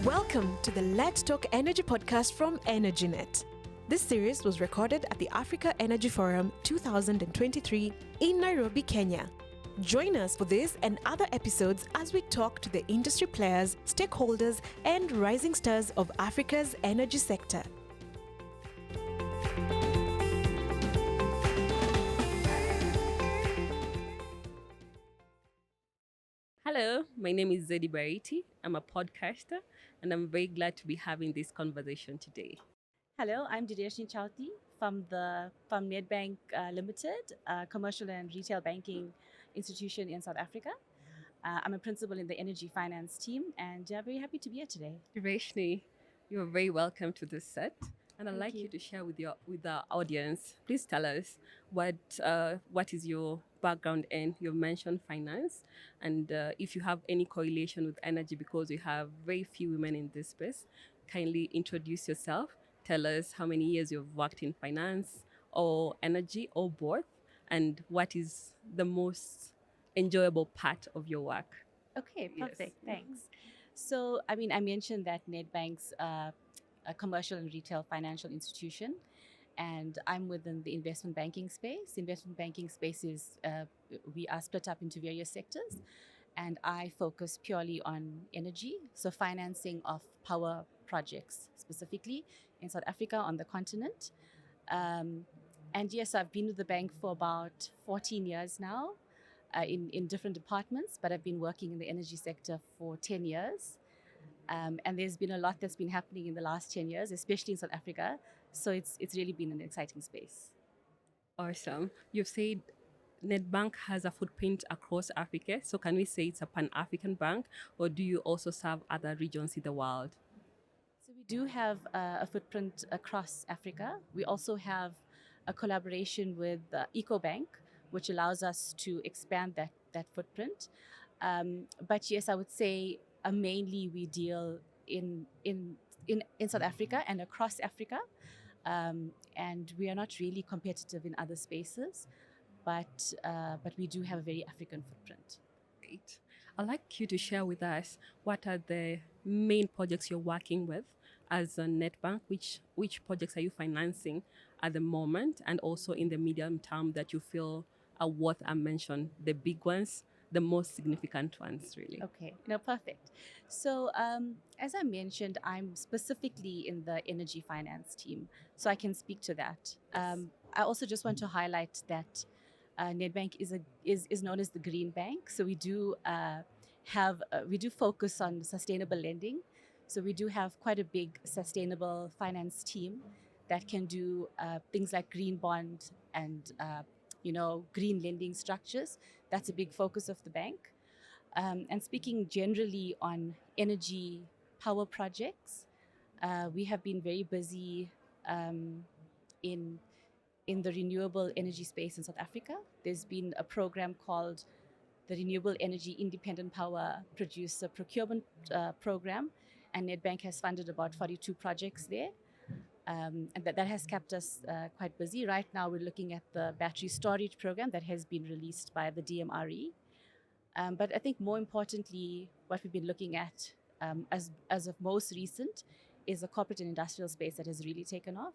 Welcome to the Let's Talk Energy podcast from EnergyNet. This series was recorded at the Africa Energy Forum 2023 in Nairobi, Kenya. Join us for this and other episodes as we talk to the industry players, stakeholders, and rising stars of Africa's energy sector. Hello, my name is Zeddy Bariti. I'm a podcaster, and I'm very glad to be having this conversation today. Hello, I'm Dhireshni Chowthee from Nedbank Limited, a commercial and retail banking institution in South Africa. I'm a principal in the energy finance team, and very happy to be here today. Dhireshni, you're very welcome to this set, and I'd Thank like you. you to share with our audience. Please tell us what is your background in. You've mentioned finance, and if you have any correlation with energy, because we have very few women in this space. Kindly introduce yourself. Tell us how many years you've worked in finance or energy or both, and what is the most enjoyable part of your work. Okay, Yes. perfect. Thanks. So, I mentioned that Nedbank's a commercial and retail financial institution, and I'm within the investment banking space. Investment banking space is, we are split up into various sectors, and I focus purely on energy, so financing of power projects, specifically in South Africa, on the continent. And yes, I've been with the bank for about 14 years now, in different departments, but I've been working in the energy sector for 10 years. And there's been a lot that's been happening in the last 10 years, especially in South Africa. So it's really been an exciting space. Awesome. You've said Nedbank has a footprint across Africa. So can we say it's a Pan-African bank, or do you also serve other regions in the world? So we do have a footprint across Africa. We also have a collaboration with EcoBank, which allows us to expand that footprint. But yes, I would say mainly we deal in South Africa and across Africa. And we are not really competitive in other spaces, but we do have a very African footprint. Great. I'd like you to share with us what are the main projects you're working with as a Nedbank. Which projects are you financing at the moment, and also in the medium term that you feel are worth a mention? The big ones, the most significant ones, really. Okay, no, perfect. So, as I mentioned, I'm specifically in the energy finance team, so I can speak to that. I also just want to highlight that Nedbank is known as the Green Bank. So we do we do focus on sustainable lending. So we do have quite a big sustainable finance team that can do things like green bond and green lending structures. That's a big focus of the bank. And speaking generally on energy power projects, we have been very busy in the renewable energy space in South Africa. There's been a program called the Renewable Energy Independent Power Producer Procurement Program, and Nedbank has funded about 42 projects there. And that has kept us quite busy. Right now, we're looking at the battery storage program that has been released by the DMRE. But I think more importantly, what we've been looking at as of most recent is the corporate and industrial space that has really taken off.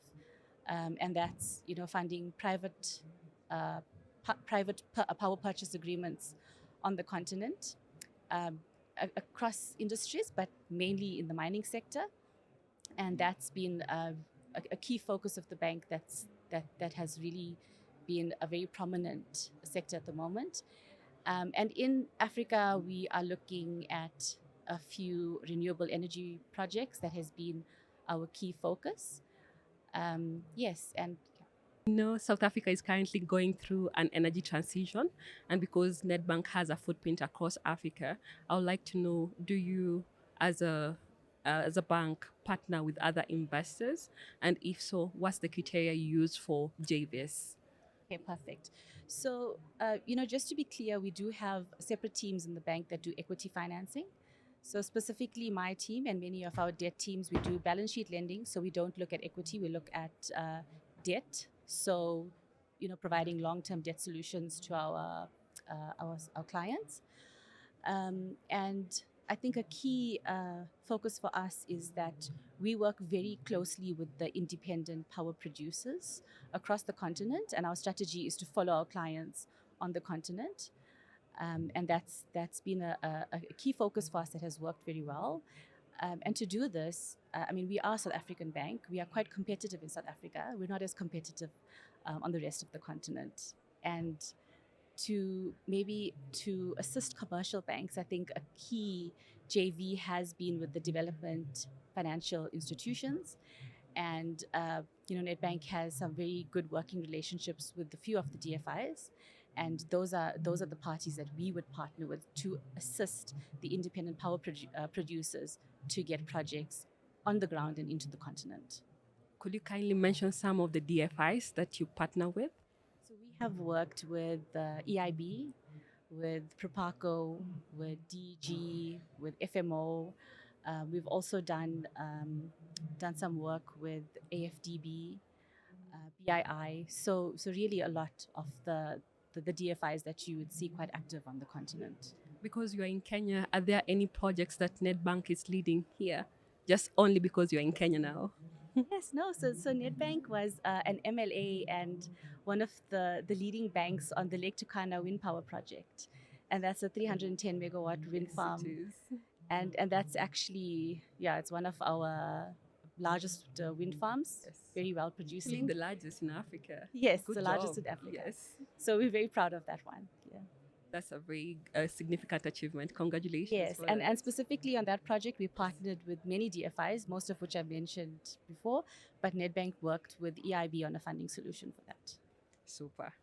And that's funding private power purchase agreements on the continent across industries, but mainly in the mining sector. And that's been a key focus of the bank that has really been a very prominent sector at the moment. And in Africa, we are looking at a few renewable energy projects that has been our key focus. Yes, and South Africa is currently going through an energy transition, and because Nedbank has a footprint across Africa, I would like to know: do you, as a bank, partner with other investors, and if so, what's the criteria you use for JVs? Okay, perfect. So, just to be clear, we do have separate teams in the bank that do equity financing. So specifically my team and many of our debt teams, we do balance sheet lending. So we don't look at equity, we look at debt. So, providing long-term debt solutions to our clients. And I think a key focus for us is that we work very closely with the independent power producers across the continent, and our strategy is to follow our clients on the continent. And that's been a key focus for us that has worked very well. And to do this, I mean, we are a South African bank. We are quite competitive in South Africa. We're not as competitive on the rest of the continent. And to assist commercial banks, I think a key JV has been with the development financial institutions, and Nedbank has some very good working relationships with a few of the DFIs, and those are the parties that we would partner with to assist the independent power producers to get projects on the ground and into the continent. Could you kindly mention some of the DFIs that you partner with? So we have worked with EIB, with Propaco, with DG, with FMO. We've also done some work with AFDB, BII. So really a lot of the DFIs that you would see quite active on the continent. Because you are in Kenya, are there any projects that Nedbank is leading here? Just only because you're in Kenya now? Yes, no. So Nedbank was an MLA and one of the leading banks on the Lake Turkana wind power project, and that's a 310 megawatt wind farm. It is. And that's actually, yeah, it's one of our largest wind farms. Yes. Very well Actually, producing. the largest in Africa. Yes, Good the largest job. in Africa. Yes. So we're very proud of that one. Yeah. That's a very significant achievement. Congratulations. Yes, for and that. specifically on that project, we partnered with many DFIs, most of which I mentioned before, but Nedbank worked with EIB on a funding solution for that. Super.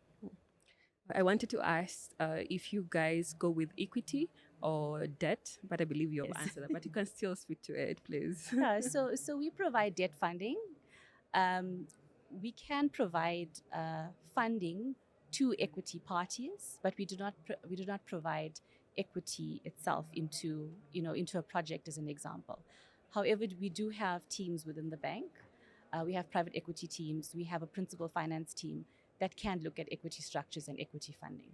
I wanted to ask if you guys go with equity or debt, but I believe you've Yes. answered that. But you can still speak to it, please. Yeah, so we provide debt funding. We can provide funding to equity parties, but we do not provide equity itself into a project as an example. However, we do have teams within the bank. We have private equity teams. We have a principal finance team that can look at equity structures and equity funding.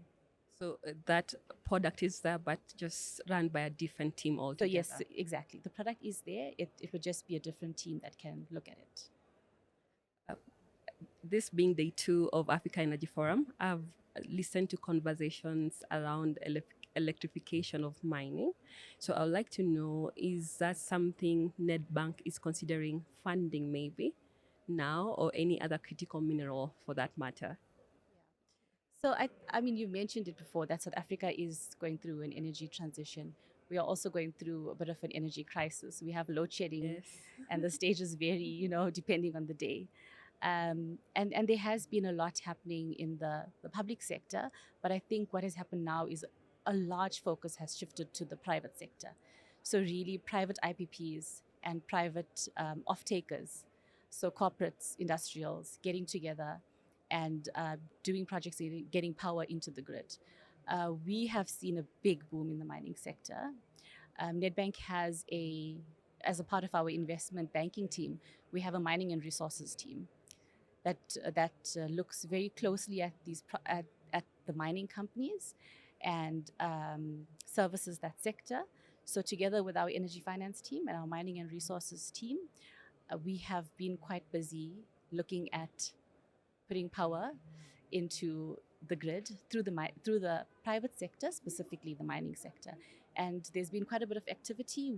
So that product is there, but just run by a different team So altogether. yes, exactly. The product is there. It would just be a different team that can look at it. This being day 2 of Africa Energy Forum, I've listened to conversations around electrification of mining. So I'd like to know, is that something Nedbank is considering funding maybe now, or any other critical mineral for that matter? So I mean, you mentioned it before that South Africa is going through an energy transition. We are also going through a bit of an energy crisis. We have load shedding, Yes. and the stages vary, depending on the day. And there has been a lot happening in the public sector, but I think what has happened now is a large focus has shifted to the private sector. So really, private IPPs and private off-takers, so corporates, industrials, getting together and doing projects, getting power into the grid. We have seen a big boom in the mining sector. Nedbank has as a part of our investment banking team, we have a mining and resources team that looks very closely at at the mining companies and services that sector. So together with our energy finance team and our mining and resources team, we have been quite busy looking at putting power into the grid through the private sector, specifically the mining sector. And there's been quite a bit of activity.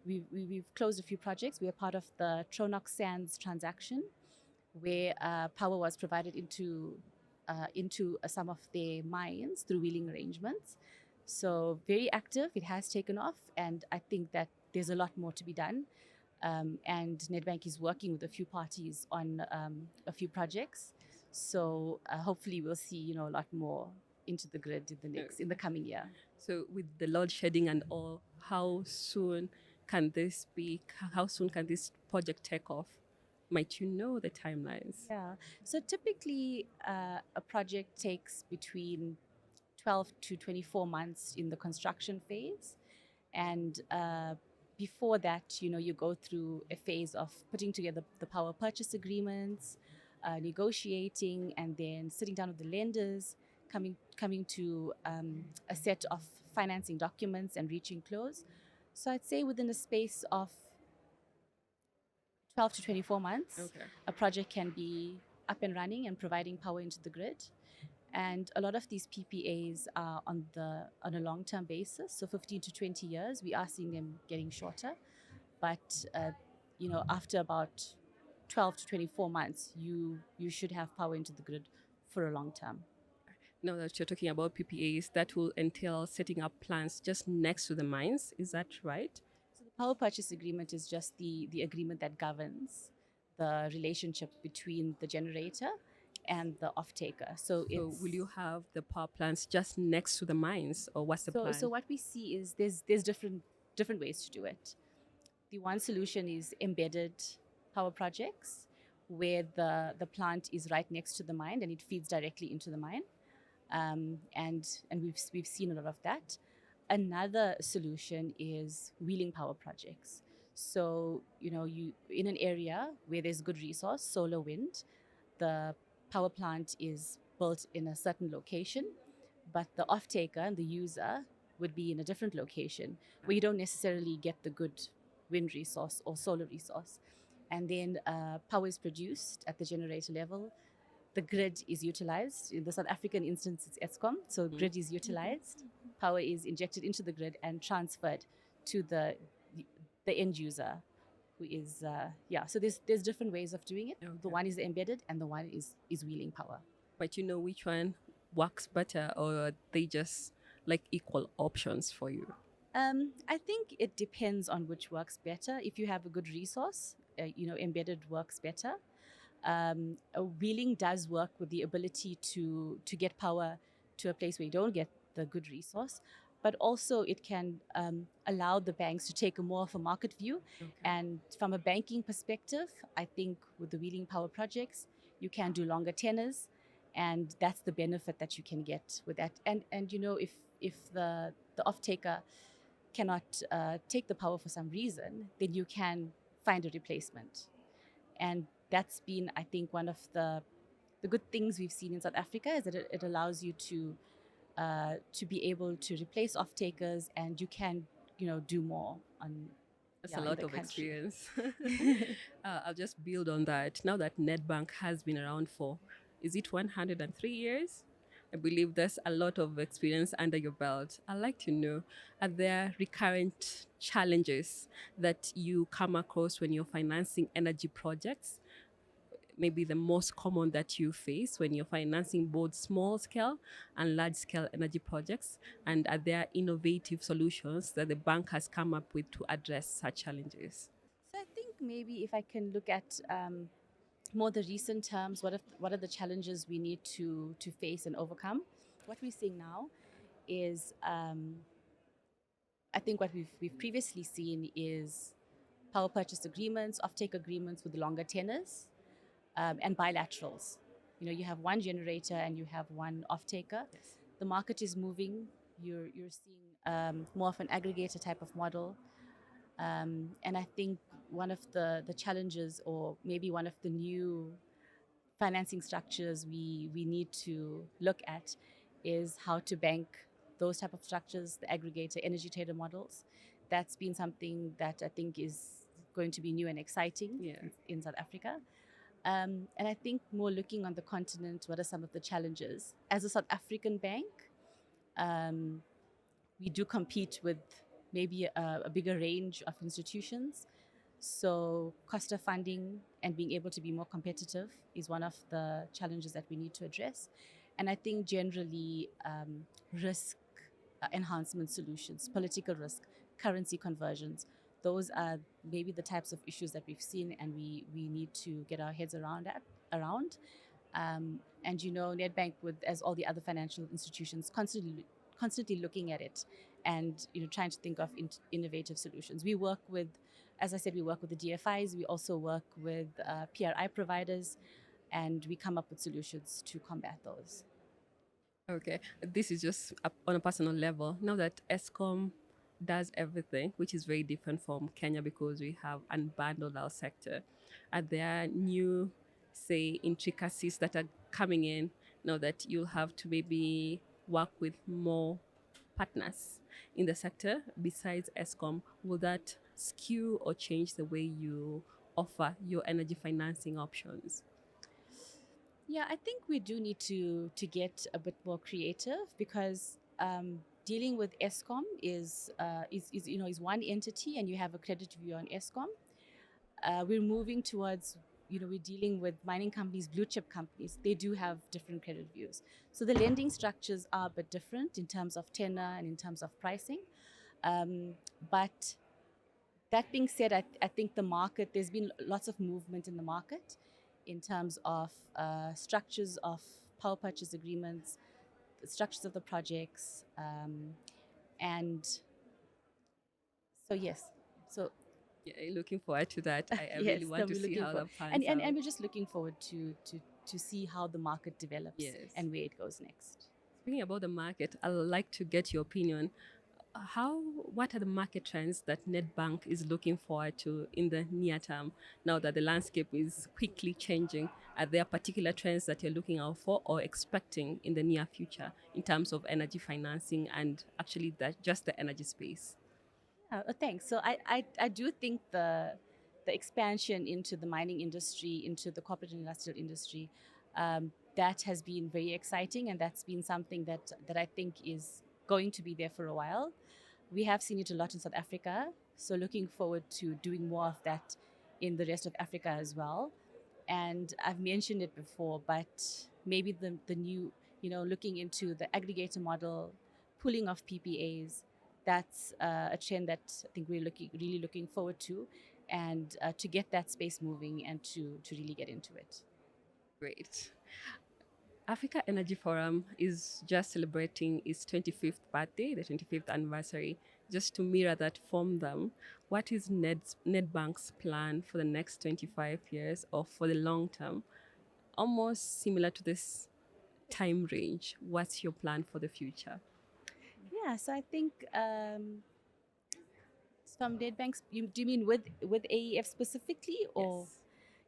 We've closed a few projects. We are part of the Tronox Sands transaction, where power was provided into some of their mines through wheeling arrangements. So very active. It has taken off, and I think that there's a lot more to be done. And Nedbank is working with a few parties on a few projects. So hopefully we'll see a lot more into the grid in the coming year. So with the load shedding and all, how soon can this project take off? Might you know the timelines? Yeah. So typically a project takes between 12 to 24 months in the construction phase. And before that, you go through a phase of putting together the power purchase agreements, negotiating, and then sitting down with the lenders, coming to a set of financing documents and reaching close. So I'd say within a space of 12 to 24 months, Okay. a project can be up and running and providing power into the grid. And a lot of these PPAs are on a long-term basis, so 15 to 20 years. We are seeing them getting shorter, but after about 12 to 24 months, you should have power into the grid for a long term. Now that you're talking about PPAs, that will entail setting up plants just next to the mines. Is that right? So the power purchase agreement is just the agreement that governs the relationship between the generator and the off-taker. So will you have the power plants just next to the mines, or what's the plan? So what we see is there's different ways to do it. The one solution is embedded power projects, where the plant is right next to the mine and it feeds directly into the mine, and we've seen a lot of that. Another solution is wheeling power projects. So you in an area where there's good resource, solar, wind, the power plant is built in a certain location, but the off-taker and the user would be in a different location where you don't necessarily get the good wind resource or solar resource. And then power is produced at the generator level. The grid is utilized. In the South African instance, it's Eskom, so grid is utilized. Power is injected into the grid and transferred to the end user, who is so there's different ways of doing it. Okay. The one is embedded and the one is wheeling power. But you know which one works better, or are they just like equal options for you? I think it depends on which works better. If you have a good resource, embedded works better. Wheeling does work with the ability to get power to a place where you don't get the good resource, but also it can allow the banks to take a more of a market view. Okay. And from a banking perspective, I think with the wheeling power projects, you can do longer tenors, and that's the benefit that you can get with that. And if the off-taker cannot take the power for some reason, then you can find a replacement. And that's been, I think, one of the good things we've seen in South Africa, is that it allows you to be able to replace off-takers, and you can do more on. That's a lot of experience. I'll just build on that. Now that Nedbank has been around for, is it 103 years? I believe there's a lot of experience under your belt. I'd like to know, are there recurrent challenges that you come across when you're financing energy projects? Maybe the most common that you face when you're financing both small scale and large scale energy projects? And are there innovative solutions that the bank has come up with to address such challenges? So I think maybe if I can look at more the recent terms, what are the challenges we need to face and overcome? What we're seeing now is, I think what we've previously seen is power purchase agreements, offtake agreements with longer tenors, and bilaterals. You have one generator and you have one off-taker. Yes. The market is moving. You're seeing more of an aggregator type of model. And I think one of the challenges, or maybe one of the new financing structures we need to look at, is how to bank those type of structures, the aggregator energy trader models. That's been something that I think is going to be new and exciting in South Africa. And I think more looking on the continent, what are some of the challenges? As a South African bank, we do compete with maybe a bigger range of institutions. So cost of funding and being able to be more competitive is one of the challenges that we need to address. And I think generally risk enhancement solutions, political risk, currency conversions, those are maybe the types of issues that we've seen, and we need to get our heads around. And Nedbank, as all the other financial institutions, constantly looking at it, and trying to think of innovative solutions. We work with, as I said, we work with the DFIs. We also work with PRI providers, and we come up with solutions to combat those. Okay, this is just on a personal level. Now that Eskom does everything, which is very different from Kenya because we have unbundled our sector, are there new, say, intricacies that are coming in now that you'll have to maybe work with more partners? in the sector besides ESCOM, will that skew or change the way you offer your energy financing options? Yeah, I think we do need to get a bit more creative because dealing with ESCOM is is one entity, and you have a credit review on ESCOM. We're moving towards, we're dealing with mining companies, blue chip companies. They do have different credit reviews. So the lending structures are a bit different in terms of tenor and in terms of pricing. But that being said, I think the market, there's been lots of movement in the market in terms of structures of power purchase agreements, the structures of the projects, and so yes. So Yeah, looking forward to that. I yes, really want to we're see looking how for, that pans and out. we're just looking forward to see how the market develops Yes. and where it goes next. Speaking about the market, I'd like to get your opinion. What are the market trends that Nedbank is looking forward to in the near term now that the landscape is quickly changing? Are there particular trends that you're looking out for or expecting in the near future in terms of energy financing and actually just the energy space? Thanks. So I do think the expansion into the mining industry, into the corporate and industrial industry, that has been very exciting, and that's been something that I think is going to be there for a while. We have seen it a lot in South Africa, so looking forward to doing more of that in the rest of Africa as well. And I've mentioned it before, but maybe the new, looking into the aggregator model, pulling off PPAs, that's a trend that I think we're really looking forward to, and to get that space moving and to really get into it. Great. Africa Energy Forum is just celebrating its 25th birthday, the 25th anniversary. Just to mirror that from them, what is Nedbank's plan for the next 25 years or for the long term? Almost similar to this time range. What's your plan for the future? Yeah, so I think from Nedbank's, do you mean with AEF specifically, or? Yes.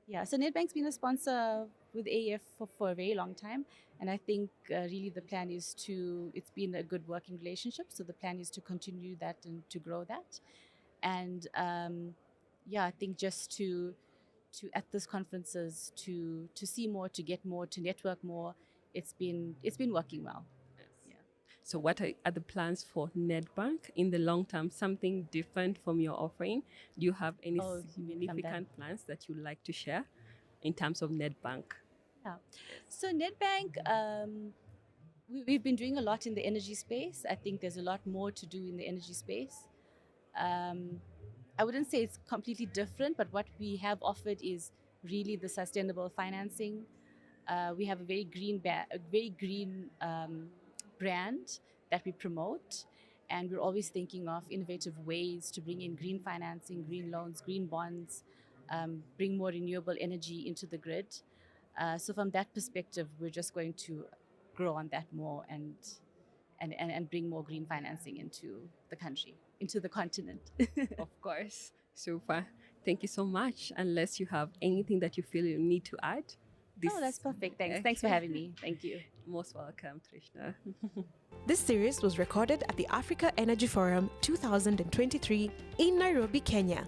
Yeah, so Nedbank's been a sponsor with AEF for a very long time, and I think really the plan is it's been a good working relationship, so the plan is to continue that and to grow that. And yeah, I think just to at this conferences to see more, to get more, to network more, it's been working well. Yeah. So what are the plans for Nedbank in the long term? Something different from your offering? Do you have any Oh, you mean from significant plans that you'd like to share in terms of Nedbank? Yeah. So Nedbank, we've been doing a lot in the energy space. I think there's a lot more to do in the energy space. I wouldn't say it's completely different, but what we have offered is really the sustainable financing. We have a very green brand that we promote, and we're always thinking of innovative ways to bring in green financing, green loans, green bonds, bring more renewable energy into the grid. So from that perspective, we're just going to grow on that more and bring more green financing into the country, into the continent. Of course. Super. Thank you so much. Unless you have anything that you feel you need to add. Oh, that's perfect. Thanks. Thanks for having me. Thank you. Most welcome, Dhireshni. This series was recorded at the Africa Energy Forum 2023 in Nairobi, Kenya.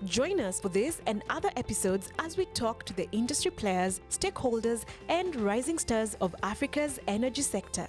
Join us for this and other episodes as we talk to the industry players, stakeholders, and rising stars of Africa's energy sector.